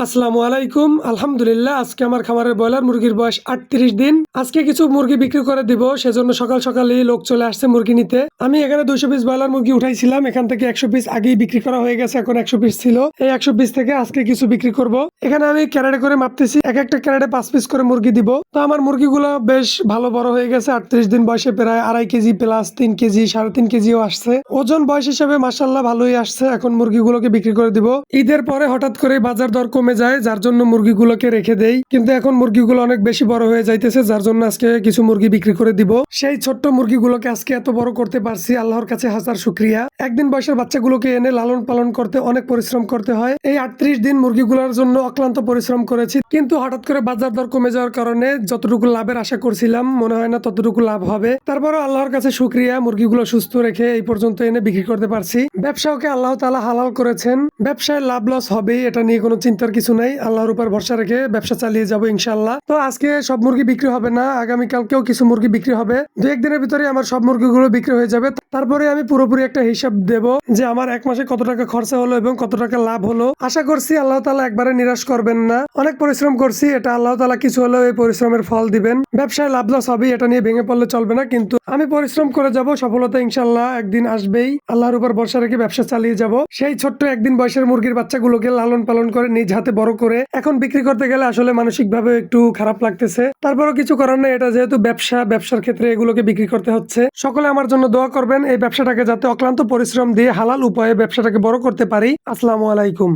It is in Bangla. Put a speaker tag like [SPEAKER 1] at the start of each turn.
[SPEAKER 1] আসসালামু আলাইকুম। আলহামদুলিল্লাহ, আজকে আমার খামারের ব্রয়লার মুরগির বয়স ৩৮ দিন। আজকে কিছু মুরগি বিক্রি করে দিব, সেজন্য সকাল সকালই লোক চলে আসছে মুরগি নিতে। আমি এখানে 200 পিস ব্রয়লার মুরগি উঠাইছিলাম, এখান থেকে 100 পিস আগেই বিক্রি করা হয়ে গেছে, এখন 100 পিস ছিল। এই 100 পিস থেকে আজকে কিছু বিক্রি করব। এখানে আমি ক্যারেটে করে মাপতেছি, এক একটা ক্যারেটে 5 পিস করে মুরগি দিব। তো আমার মুরগিগুলো বেশ ভালো বড় হয়ে গেছে, 38 দিন বয়সে প্রায় 2.5 কেজি প্লাস 3 কেজি 3.5 কেজিও আসছে। ওজন বয়স হিসেবে মাশাআল্লাহ ভালোই আসছে। এখন মুরগিগুলোকে বিক্রি করে দিব। ঈদের পরে হঠাৎ করে বাজার দর কমে যায়, যার জন্য মুরগিগুলোকে রেখে দেই, কিন্তু এখন মুরগিগুলো অনেক বেশি বড় হয়ে যাইতেছে, যার জন্য আজকে কিছু মুরগি বিক্রি করে দিব। সেই ছোট্ট মুরগিগুলোকে আজকে এত বড় করতে পারছি, আল্লাহর কাছে হাজার শুকরিয়া। একদিন বয়সের বাচ্চাগুলোকে এনে লালন পালন করতে অনেক পরিশ্রম করতে হয়। এই 38 দিন মুরগিগুলোর জন্য অক্লান্ত পরিশ্রম করেছি, কিন্তু হঠাৎ করে বাজার দর কমে যাওয়ার কারণে যতটুকু লাভের আশা করছিলাম মনে হয় না ততটুকু লাভ হবে। তারপরও আল্লাহর কাছে শুকরিয়া, মুরগিগুলো সুস্থ রেখে এই পর্যন্ত এনে বিক্রি করতে পারছি। ব্যবসাকে আল্লাহ তাআলা হালাল করেছেন, ব্যবসায় লাভ লস হবে এটা নিয়ে কোনো চিন্তার কিছু নাই। আল্লাহর উপর ভরসা রেখে ব্যবসা চালিয়ে যাবো ইনশাআল্লাহ। তো আজকে সব মুরগি বিক্রি হবে না, আগামীকালকেও কিছু মুরগি বিক্রি হবে। 2-1 দিনের ভিতরে আমার সব মুরগিগুলো বিক্রি হয়ে যাবে। তারপরে আমি পুরোপুরি একটা হিসাব দেব যে আমার এক মাসে কত টাকা খরচা হলো এবং কত টাকা লাভ হলো। আশা করছি আল্লাহ তাআলা একবারে নিরাশ করবেন না। অনেক পরিশ্রম করছি, এটা আল্লাহ তাআলা কিছু হলেও এই পরিশ্রমের ফল দিবেন। ব্যবসায় লাভ লস হবে এটা নিয়ে ভেঙে পড়লে চলবে না, কিন্তু আমি পরিশ্রম করে যাব, সফলতা ইনশাআল্লাহ একদিন আসবেই। আল্লাহর উপর ভরসা রেখে ব্যবসা চালিয়ে যাব। সেই ছোট্ট একদিন বয়সের মুরগির বাচ্চাগুলোকে লালন পালন করে নিজ হাতে বড় করে এখন বিক্রি করতে গেলে আসলে মানসিক ভাবে একটু খারাপ লাগতেছে। তারপরও কিছু করার নেই, এটা যেহেতু ব্যবসার ক্ষেত্রে এগুলোকে বিক্রি করতে হচ্ছে। সকলে আমার জন্য দোয়া করবেন, এই ব্যবসাটাকে যাতে অক্লান্ত পরিশ্রম দিয়ে হালাল উপায়ে ব্যবসাটাকে বড় করতে পারি। আসসালামু আলাইকুম।